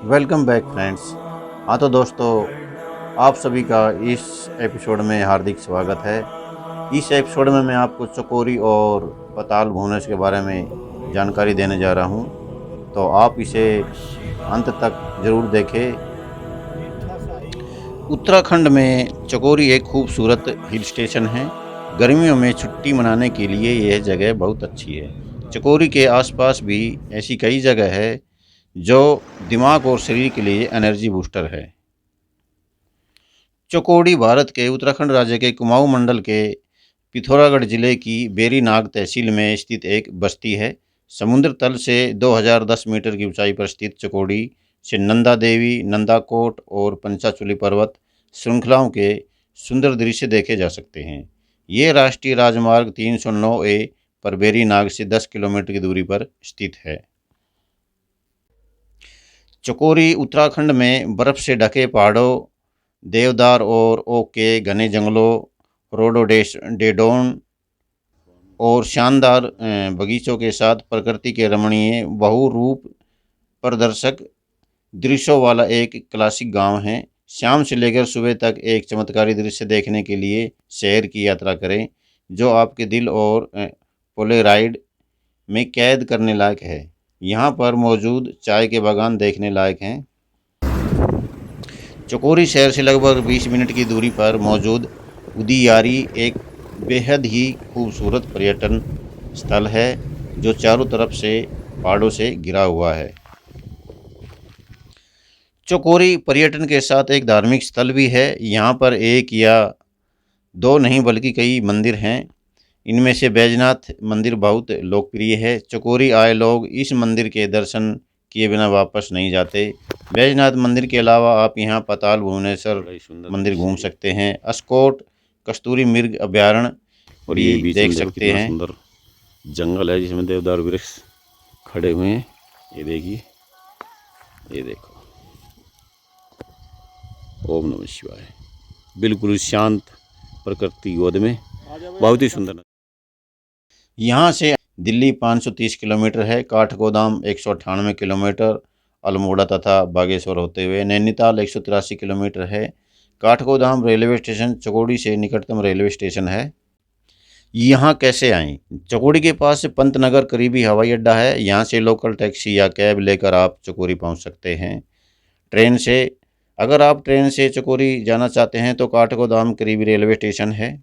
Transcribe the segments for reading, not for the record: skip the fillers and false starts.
Welcome back friends. हाँ तो दोस्तों, आप सभी का इस एपिसोड में हार्दिक स्वागत है। इस एपिसोड में मैं आपको चकोरी और पाताल भुवनेश्वर के बारे में जानकारी देने जा रहा हूँ, तो आप इसे अंत तक ज़रूर देखें। उत्तराखंड में चकोरी एक खूबसूरत हिल स्टेशन है। गर्मियों में छुट्टी मनाने के लिए यह जगह बहुत अच्छी है। चकोरी के आसपास भी ऐसी कई जगह है जो दिमाग और शरीर के लिए एनर्जी बूस्टर है। चौकोड़ी भारत के उत्तराखंड राज्य के कुमाऊं मंडल के पिथौरागढ़ जिले की बेरीनाग तहसील में स्थित एक बस्ती है। समुद्र तल से 2010 मीटर की ऊंचाई पर स्थित चौकोड़ी से नंदा देवी, नंदाकोट और पंचाचूली पर्वत श्रृंखलाओं के सुंदर दृश्य देखे जा सकते हैं। ये राष्ट्रीय राजमार्ग 309A पर बेरीनाग से 10 किलोमीटर की दूरी पर स्थित है। चकोरी उत्तराखंड में बर्फ से ढके पहाड़ों, देवदार और ओक के घने जंगलों, रोडोडेंड्रॉन और शानदार बगीचों के साथ प्रकृति के रमणीय बहुरूप प्रदर्शक दृश्यों वाला एक क्लासिक गांव है। शाम से लेकर सुबह तक एक चमत्कारी दृश्य देखने के लिए शहर की यात्रा करें, जो आपके दिल और पोलेराइड में कैद करने लायक है। यहाँ पर मौजूद चाय के बागान देखने लायक हैं। चकोरी शहर से लगभग 20 मिनट की दूरी पर मौजूद उदियारी एक बेहद ही खूबसूरत पर्यटन स्थल है, जो चारों तरफ से पहाड़ों से घिरा हुआ है। चकोरी पर्यटन के साथ एक धार्मिक स्थल भी है। यहाँ पर एक या दो नहीं बल्कि कई मंदिर हैं। इनमें से बैजनाथ मंदिर बहुत लोकप्रिय है। चकोरी आए लोग इस मंदिर के दर्शन किए बिना वापस नहीं जाते। बैजनाथ मंदिर के अलावा आप यहाँ पाताल भुवनेश्वर मंदिर घूम सकते हैं। अस्कोट कस्तूरी मृग अभ्यारण्य और ये भी बीच देख में देखो सकते कितना हैं। सुंदर जंगल है जिसमें देवदार वृक्ष खड़े हुए हैं। ये देखिए, ये देखो, ओम नमः शिवाय। बिल्कुल शांत प्रकृति गोद में, बहुत ही सुंदर। यहाँ से दिल्ली 530 किलोमीटर है, काठगोदाम 198 किलोमीटर, अल्मोड़ा तथा बागेश्वर होते हुए नैनीताल 183 किलोमीटर है। काठगोदाम रेलवे स्टेशन चकोड़ी से निकटतम रेलवे स्टेशन है। यहाँ कैसे आएँ? चकोड़ी के पास पंतनगर करीबी हवाई अड्डा है। यहाँ से लोकल टैक्सी या कैब लेकर आप चकोरी पहुँच सकते हैं। ट्रेन से, अगर आप ट्रेन से चकोरी जाना चाहते हैं तो काठगोदाम करीबी रेलवे स्टेशन है।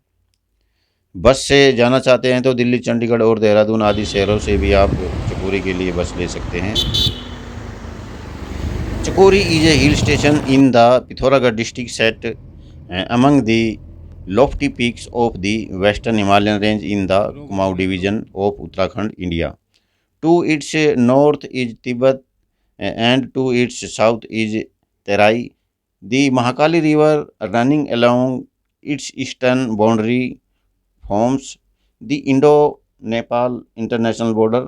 बस से जाना चाहते हैं तो दिल्ली, चंडीगढ़ और देहरादून आदि शहरों से भी आप चकोरी के लिए बस ले सकते हैं। चकोरी is a hill station in the Pithoragarh district set among the lofty peaks of the western Himalayan range in the Kumaon division of Uttarakhand, India. To its north is Tibet and to its south is Terai. The Mahakali River running along its eastern boundary forms the Indo-Nepal international border.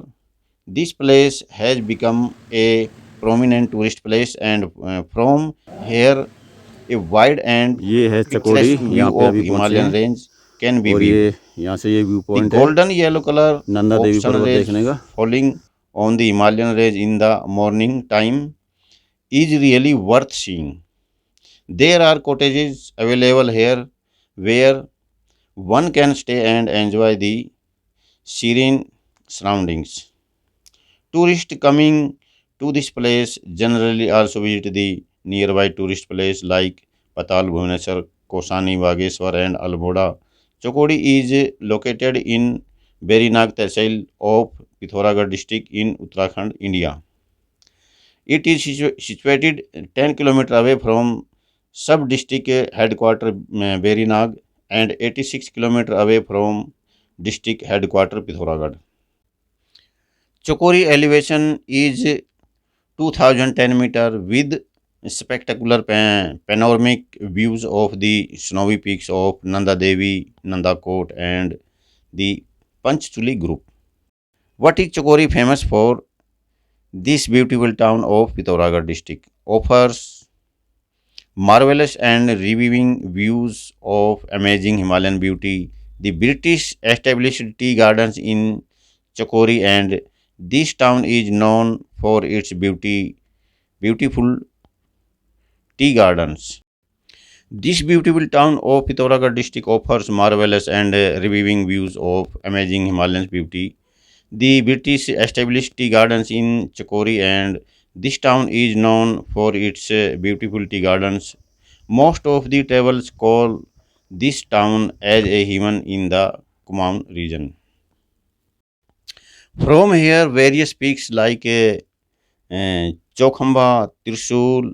This place has become a prominent tourist place, and from here a wide and ये है चकोड़ी, picturesque यहाँ view पे of अभी पहुँचे Himalayan हैं। range can be और viewed. ये यहाँ से ये व्यू The पॉइंट है golden yellow color Nanda of Devi sun पर्वत rays देखने का। falling on the Himalayan range in the morning time is really worth seeing. There are cottages available here where one can stay and enjoy the serene surroundings. Tourists coming to this place generally also visit the nearby tourist place like Patal Bhubaneswar, Kosani, Bageshwar and Almoda. Chokodi is located in Berinag Tehsil of Pithoragarh district in Uttarakhand, India. It is situated 10 km away from sub-district headquarter Berinag and 86 km away from district headquarter Pithoragarh. Chokori elevation is 2010 meter with spectacular panoramic views of the snowy peaks of Nanda Devi, Nandakot and the Panchchuli group. What is Chokori famous for? This beautiful town of Pithoragarh district offers marvelous and reviving views of amazing Himalayan beauty. The British established tea gardens in Chakori, and this town is known for its beauty beautiful tea gardens. This beautiful town of Pithoragarh district offers marvelous and reviving views of amazing Himalayan beauty. The British established tea gardens in Chakori, and this town is known for its beautiful tea gardens. Most of the travelers call this town as a heaven in the Kumaon region. From here, various peaks like Chokhamba, Tirsul,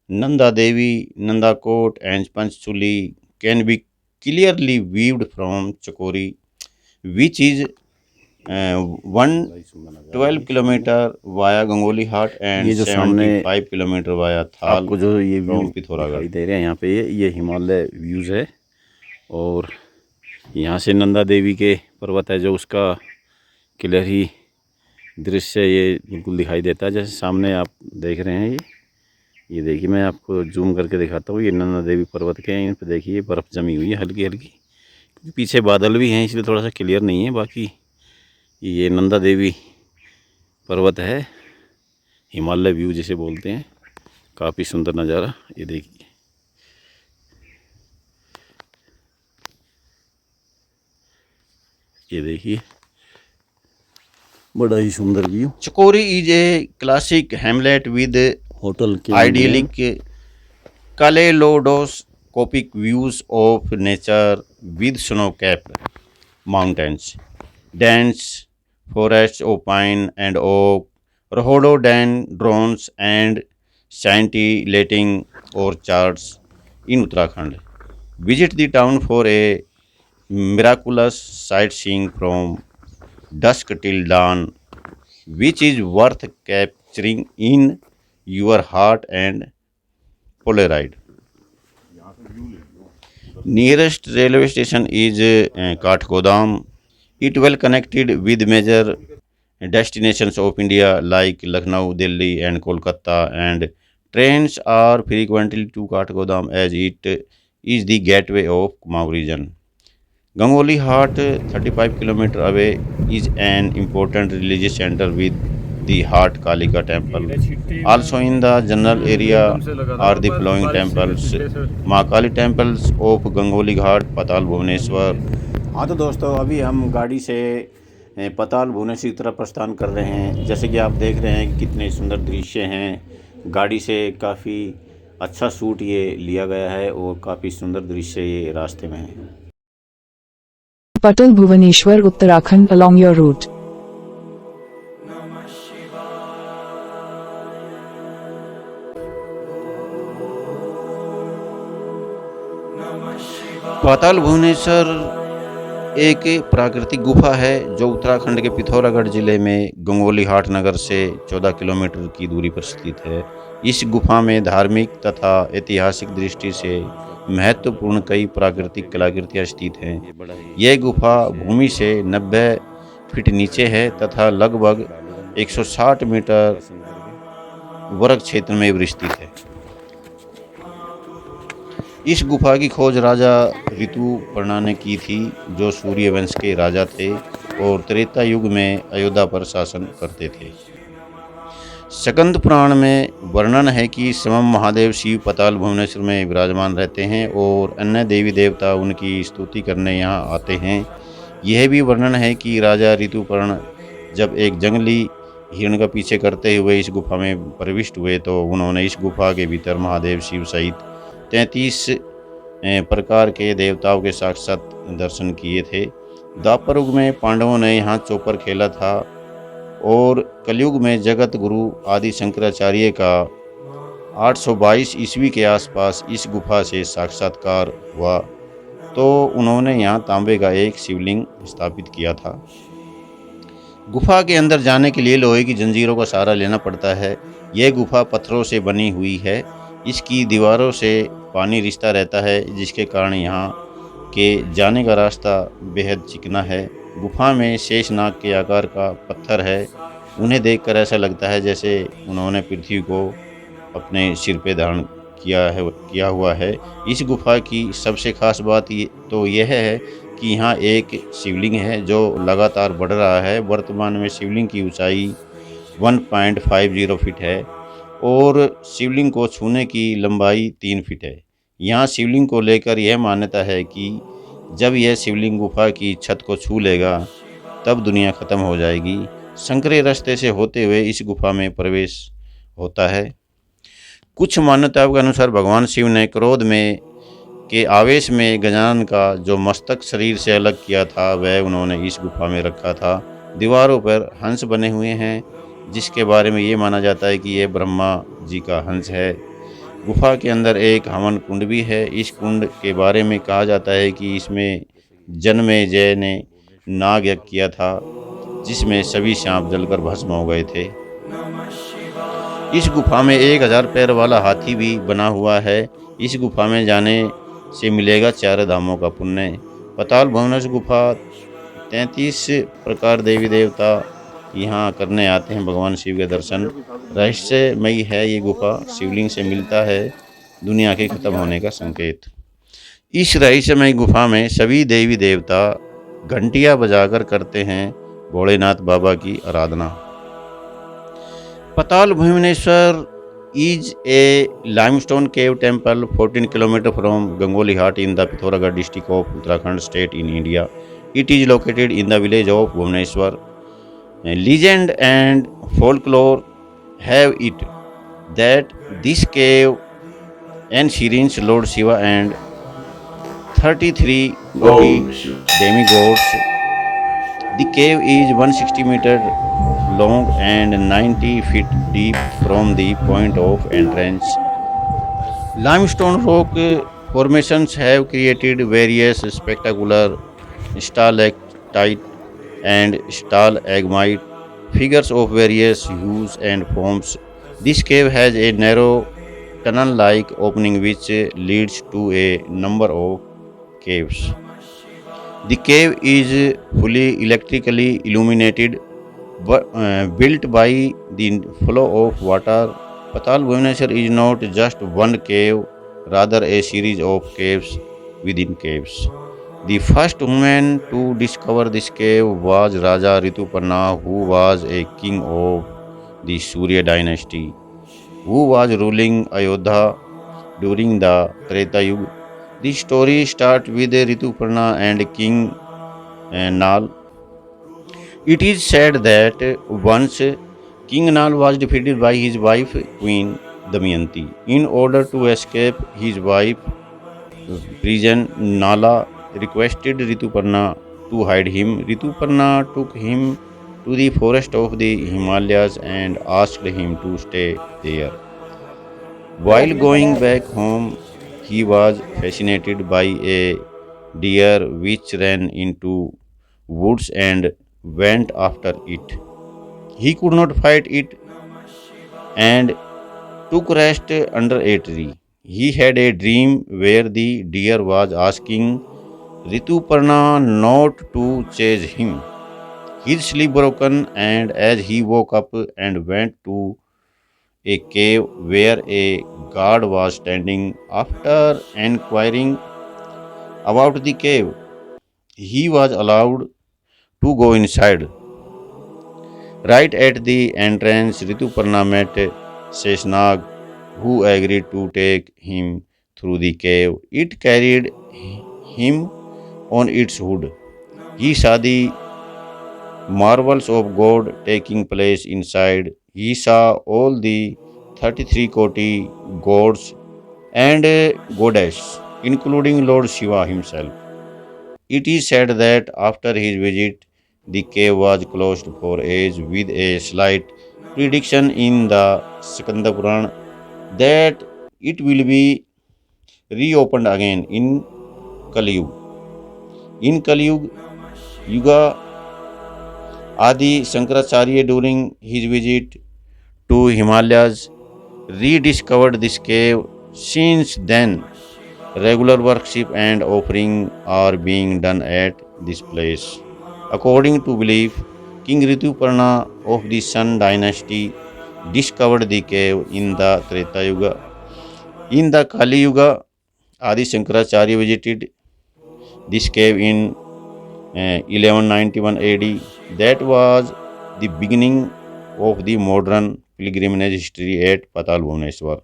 Nanda Devi, Nandakot, and Panchchuli can be clearly viewed from Chakori, which is 112 kilometer via Gangoli Hut and ये जो सामने 75 kilometer via Thal आपको जो ये view from Pithoragarh. दिखाई दे रहे हैं यहाँ पे, ये हिमालय व्यूज़ है। और यहाँ से नंदा देवी के पर्वत है जो उसका क्लियर ही दृश्य ये बिल्कुल दिखाई देता है। जैसे सामने आप देख रहे हैं, ये देखिए, मैं आपको जूम करके दिखाता हूँ। ये नंदा देवी पर्वत के हैं, इन पर देखिए बर्फ़ जमी हुई है हल्की हल्की, क्योंकि पीछे बादल भी हैं इसलिए थोड़ा सा क्लियर नहीं है। बाकी ये नंदा देवी पर्वत है, हिमालय व्यू जिसे बोलते हैं। काफ़ी सुंदर नज़ारा, ये देखिए। ये देखिए, बड़ा ही सुंदर view. Chakori is a classic hamlet with hotel के idyllic kaleidoscopic views of nature with snow-capped mountains, dense forests of pine and oak, rhododendrons, and scintillating orchards in Uttarakhand. Visit the town for a miraculous sightseeing from dusk till dawn, which is worth capturing in your heart and Polaroid. Nearest railway station is Kathgodam. It well connected with major destinations of India like Lucknow, Delhi, and Kolkata, and trains are frequently to Kathgodam as it is the gateway of Kumaon region. Gangoli Hut, 35 km away, is an important religious center with the Hut Kalika temple. Also in the general area are the following temples: Mahakali temples of Gangoli Ghat, Patal Bhubaneswar. हाँ तो दोस्तों, अभी हम गाड़ी से पताल भुवनेश्वर की तरफ प्रस्थान कर रहे हैं। जैसे कि आप देख रहे हैं कि कितने सुंदर दृश्य हैं। गाड़ी से काफ़ी अच्छा शूट ये लिया गया है और काफ़ी सुंदर दृश्य ये रास्ते में है। Patal Bhubaneswar, Uttarakhand along your route. पाताल भुवनेश्वर एक प्राकृतिक गुफा है जो उत्तराखंड के पिथौरागढ़ जिले में गंगोली हाट नगर से 14 किलोमीटर की दूरी पर स्थित है। इस गुफा में धार्मिक तथा ऐतिहासिक दृष्टि से महत्वपूर्ण कई प्राकृतिक कलाकृतियाँ स्थित हैं। यह गुफा भूमि से 90 फीट नीचे है तथा लगभग 160 मीटर वर्ग क्षेत्र में विस्तृत है। इस गुफा की खोज राजा ऋतुपर्णा ने की थी, जो सूर्यवंश के राजा थे और त्रेता युग में अयोध्या पर शासन करते थे। स्कंद पुराण में वर्णन है कि स्वयं महादेव शिव पाताल भुवनेश्वर में विराजमान रहते हैं और अन्य देवी देवता उनकी स्तुति करने यहाँ आते हैं। यह भी वर्णन है कि राजा ऋतुपर्ण जब एक जंगली हिरण का पीछे करते हुए इस गुफा में प्रविष्ट हुए तो उन्होंने इस गुफा के भीतर महादेव शिव सहित 33 प्रकार के देवताओं के साक्षात दर्शन किए थे। द्वापर युग में पांडवों ने यहाँ चौपर खेला था और कलयुग में जगत गुरु आदि शंकराचार्य का 822 ईस्वी के आसपास इस गुफा से साक्षात्कार हुआ तो उन्होंने यहाँ तांबे का एक शिवलिंग स्थापित किया था। गुफा के अंदर जाने के लिए लोहे की जंजीरों का सहारा लेना पड़ता है। यह गुफा पत्थरों से बनी हुई है। इसकी दीवारों से पानी रिश्ता रहता है, जिसके कारण यहाँ के जाने का रास्ता बेहद चिकना है। गुफा में शेषनाग के आकार का पत्थर है। उन्हें देखकर ऐसा लगता है जैसे उन्होंने पृथ्वी को अपने सिर पे धारण किया हुआ है। इस गुफा की सबसे खास बात यह है कि यहाँ एक शिवलिंग है जो लगातार बढ़ रहा है। वर्तमान में शिवलिंग की ऊंचाई 1.50 फीट है और शिवलिंग को छूने की लंबाई 3 फीट है। यहाँ शिवलिंग को लेकर यह मान्यता है कि जब यह शिवलिंग गुफा की छत को छू लेगा तब दुनिया खत्म हो जाएगी। संकरे रास्ते से होते हुए इस गुफा में प्रवेश होता है। कुछ मान्यताओं के अनुसार भगवान शिव ने क्रोध में के आवेश में गजानन का जो मस्तक शरीर से अलग किया था वह उन्होंने इस गुफा में रखा था। दीवारों पर हंस बने हुए हैं जिसके बारे में ये माना जाता है कि ये ब्रह्मा जी का हंस है। गुफा के अंदर एक हवन कुंड भी है। इस कुंड के बारे में कहा जाता है कि इसमें जन्मेजय ने नाग यज्ञ किया था जिसमें सभी सांप जलकर भस्म हो गए थे। इस गुफा में 1000 पैर वाला हाथी भी बना हुआ है। इस गुफा में जाने से मिलेगा 4 धामों का पुण्य। पाताल भुवनेश्वर गुफा 33 प्रकार देवी देवता यहाँ करने आते हैं भगवान शिव के दर्शन। रहस्यमयी है ये गुफा, शिवलिंग से मिलता है दुनिया के खत्म होने का संकेत। इस रहस्यमयी गुफा में सभी देवी देवता घंटियाँ बजाकर करते हैं भोलेनाथ बाबा की आराधना। पाताल Bhubaneswar is a limestone cave temple 14 km from Gangoli Ghat in the Pithoragarh district of Uttarakhand state in India. It is located in the village of Bhubaneswar. Legend and folklore have it that this cave enshrines Lord Shiva and 33 demigods. The cave is 160 meters long and 90 feet deep from the point of entrance. Limestone rock formations have created various spectacular stalactite and stalagmite figures of various hues and forms. This cave has a narrow tunnel-like opening which leads to a number of caves. The cave is fully electrically illuminated, built by the flow of water. Patal Bhubaneswar is not just one cave, rather a series of caves within caves. The first woman to discover this cave was Raja Rituparna, who was a king of the Surya dynasty, who was ruling Ayodhya during the Treta Yuga. The story starts with Rituparna and King Nal. It is said that once King Nal was defeated by his wife Queen Damayanti. In order to escape his wife's prison, Nala requested Rituparna to hide him. Rituparna took him to the forest of the Himalayas and asked him to stay there. While going back home, he was fascinated by a deer which ran into woods and went after it. He could not fight it and took rest under a tree. He had a dream where the deer was asking Rituparna not to chase him. His sleep broken, and as he woke up and went to a cave where a guard was standing, after inquiring about the cave, he was allowed to go inside. Right at the entrance, Rituparna met Sheshnag, who agreed to take him through the cave. It carried him on its hood. He saw the marvels of God taking place inside. He saw all the 33 Koti gods and goddess, including Lord Shiva himself. It is said that after his visit, the cave was closed for age, with a slight prediction in the Skanda Puran that it will be reopened again in Kali Yuga. In Kali Yuga, Adi Shankaracharya during his visit to Himalayas rediscovered this cave. Since then, regular worship and offering are being done at this place. According to belief, King Rituparna of the Sun dynasty discovered the cave in the Treta Yuga. In the Kali Yuga, Adi Shankaracharya visited this cave in 1191 AD. That was the beginning of the modern pilgrimage history at Patal Bhubaneswar.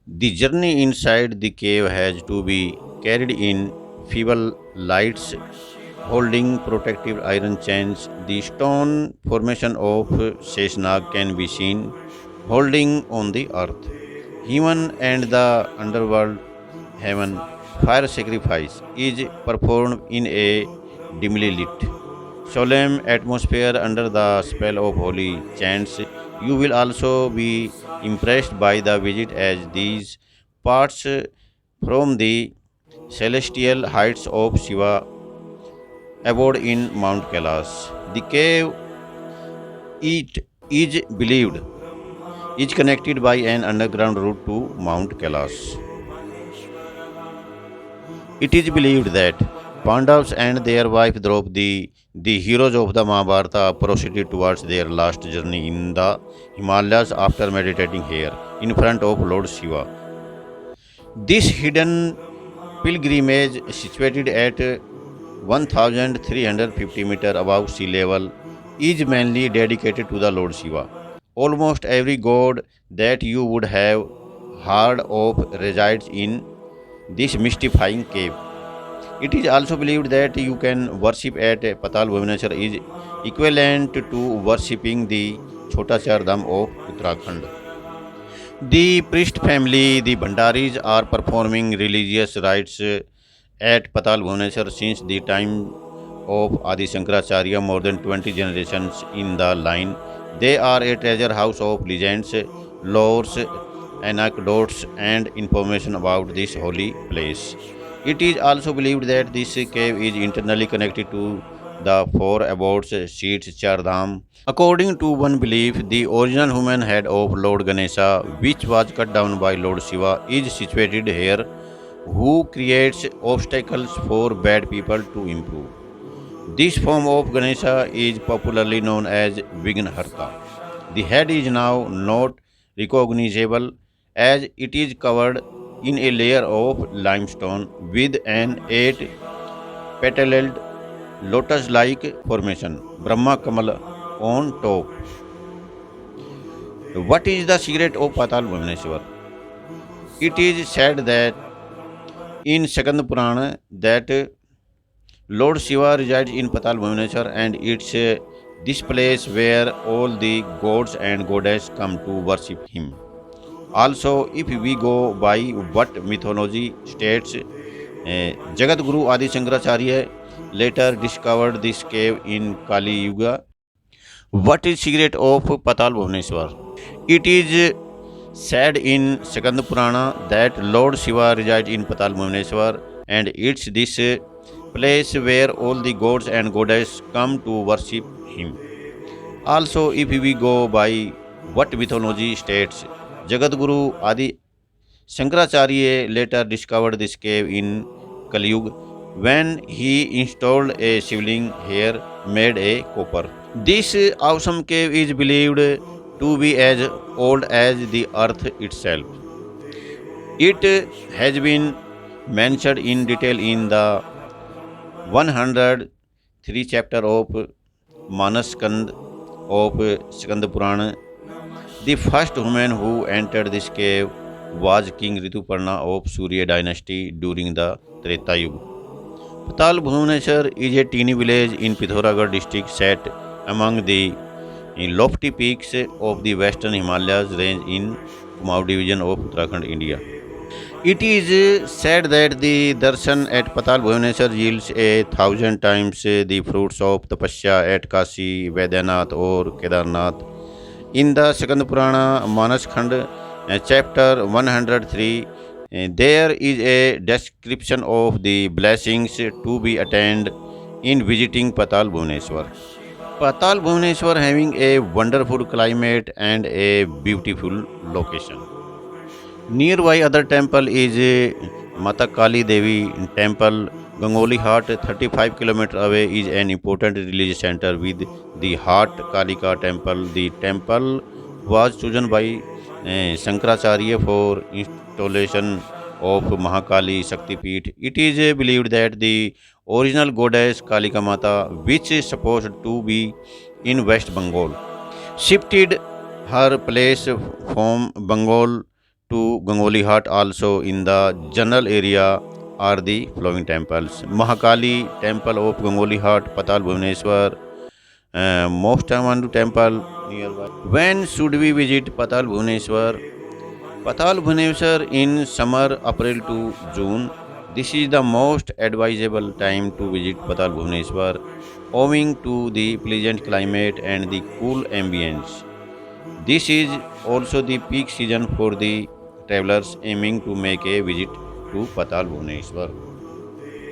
The journey inside the cave has to be carried in feeble lights holding protective iron chains. The stone formation of Sheshnag can be seen holding on the earth. Heaven and the underworld heaven fire sacrifice is performed in a dimly lit, solemn atmosphere under the spell of holy chants. You will also be impressed by the visit as these parts from the celestial heights of Shiva abode in Mount Kailash. The cave it is believed is connected by an underground route to Mount Kailash. It is believed that Pandavas and their wife Draupadi, the heroes of the Mahabharata, proceeded towards their last journey in the Himalayas after meditating here in front of Lord Shiva. This hidden pilgrimage, situated at 1350 meters above sea level, is mainly dedicated to the Lord Shiva. Almost every god that you would have heard of resides in this mystifying cave. It is also believed that you can worship at Patal Bhubaneswar is equivalent to worshipping the Chota Char Dham of Uttarakhand. The priest family, the Bhandaris, are performing religious rites at Patal Bhubaneswar since the time of Adi Shankaracharya, more than 20 generations in the line. They are a treasure house of legends, lores, anecdotes, and information about this holy place. It is also believed that this cave is internally connected to the four abodes seats Chardham. According to one belief, the original human head of Lord Ganesha, which was cut down by Lord Shiva, is situated here, who creates obstacles for bad people to improve. This form of Ganesha is popularly known as Vignaharta. The head is now not recognizable as it is covered in a layer of limestone with an eight petaled lotus like formation, Brahma Kamal, on top. What is the secret of Patal Bhubaneswar? It is said that in second Purana that Lord Shiva resides in Patal Bhubaneswar and it's this place where all the gods and goddesses come to worship him. Also, if we go by what mythology states, Jagat Guru Adi Shankaracharya later discovered this cave in Kali Yuga. What is secret of Patal Bhubaneswar? It is said in Second Purana that Lord Shiva resides in Patal Bhubaneswar and it's this place where all the gods and goddesses come to worship him. Also, if we go by what mythology states, Jagat Guru Adi Shankaracharya later discovered this cave in Kali Yuga when he installed a shivling here made a copper. This awesome cave is believed to be as old as the earth itself. It has been mentioned in detail in the 103 chapter of Manaskand of Skanda Purana. The first woman who entered this cave was King Rituparna of Surya dynasty during the Treta Yuga. Patal Bhubaneswar is a teeny village in Pithoragarh district set among the lofty peaks of the western Himalayas range in Kumaon division of Uttarakhand, India. It is said that the darshan at Patal Bhubaneswar yields 1,000 times the fruits of tapasya at Kashi, Vedanath or Kedarnath. In the second Purana, Manaskand, chapter 103, there is a description of the blessings to be attained in visiting Patal Bhubaneswar. Patal Bhubaneswar having a wonderful climate and a beautiful location. Nearby other temple is Mata Kali Devi temple. Gangoli Hut, 35 km away, is an important religious center with the Hart Kalika temple. The temple was chosen by Shankaracharya for installation of Mahakali Shakti Peeth. It is believed that the original goddess Kalika Mata, which is supposed to be in West Bengal, shifted her place from Bengal to Gangoli Ghat. Also in the general area are the following temples: Mahakali Temple of Gangoli Ghat, Patal Bhubaneswar, Mostamandu Temple nearby. When should we visit Patal Bhubaneswar? Patal Bhubaneswar in summer, April to June. This is the most advisable time to visit Patal Bhubaneswar, owing to the pleasant climate and the cool ambience. This is also the peak season for the travelers aiming to make a visit to Patal Bhubaneswar.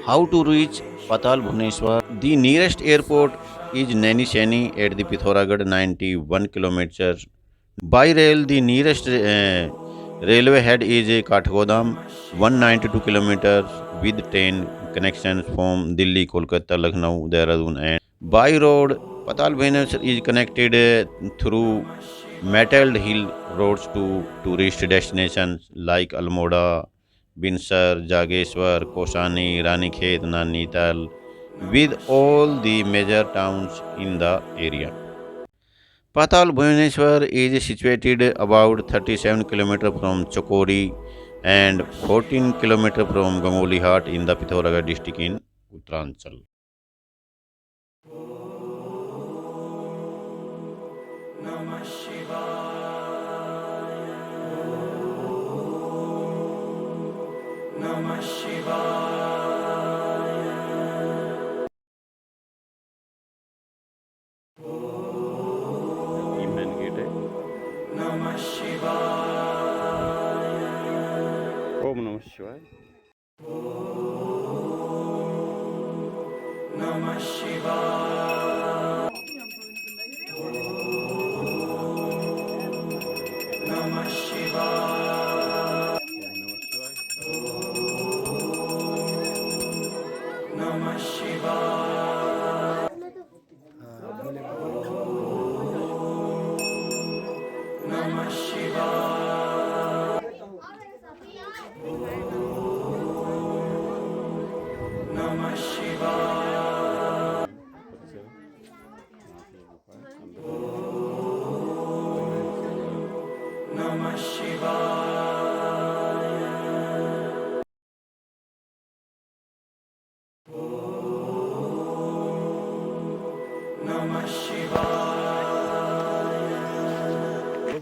How to reach Patal Bhubaneswar? The nearest airport is Naini Sheni at the Pithoragarh, 91 kilometers. By rail, the nearest railway head is Kathgodam, 192 kilometers, with train connections from Delhi, Kolkata, Lucknow, Dehradun, and by road, Patal Bhubaneswar is connected through metalled hill roads to tourist destinations like Almoda, Binsar, Jageshwar, Kosani, Ranikhet, Nainital, with all the major towns in the area. Patal Bhubaneswar is situated about 37 km from Chokori and 14 km from Gangoli Ghat in the Pithoragarh district in Uttaranchal. ये main gate है। ओम नमः शिवाय।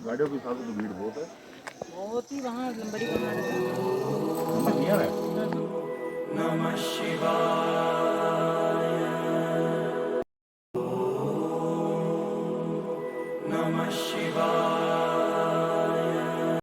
गाड़ियों की साथ तो भीड़ बहुत है। बहुत ही वहाँ बड़ी बना है।